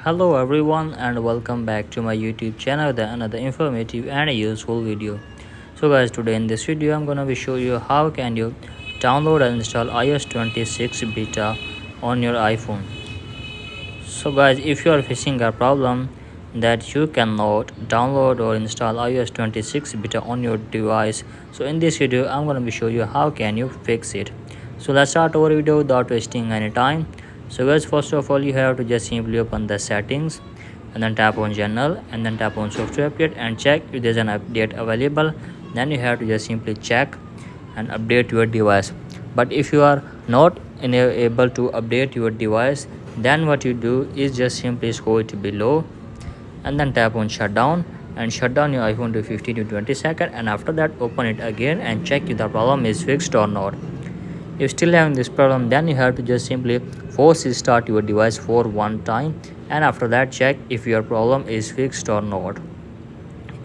Hello everyone and welcome back to my YouTube channel with another informative and useful video. So guys, today in this video I'm gonna be show you how can you download and install iOS 26 beta on your iPhone. So guys, if you are facing a problem that you cannot download or install iOS 26 beta on your device, so in this video I'm gonna be show you how can you fix it. So let's start our video without wasting any time. So guys, first of all you have to just simply open the settings and then tap on general and then tap on software update and check if there's an update available. Then you have to just simply check and update your device. But if you are not able to update your device, then what you do is just simply scroll it below and then tap on shutdown and shut down your iPhone to 15 to 20 seconds, and after that open it again and check if the problem is fixed or not. If still having this problem, then you have to just simply force restart your device for one time, and after that check if your problem is fixed or not.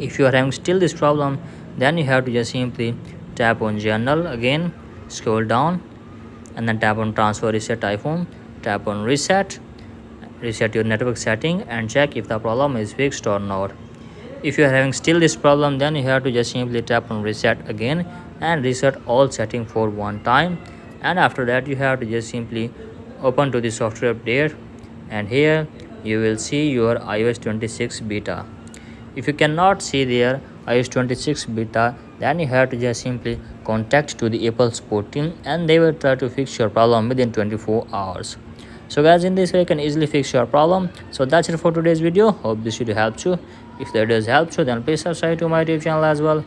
If you are having still this problem, then you have to just simply tap on general again, scroll down and then tap on transfer reset iPhone, tap on reset your network setting and check if the problem is fixed or not. If you are having still this problem, then you have to just simply tap on reset again and reset all setting for one time, and after that you have to just simply open to the software update and here you will see your iOS 26 beta. If you cannot see there iOS 26 beta, then you have to just simply contact to the Apple support team and they will try to fix your problem within 24 hours. So guys, in this way you can easily fix your problem. So that's it for today's video. Hope this video helps you. If that does help you, then please subscribe to my YouTube channel as well.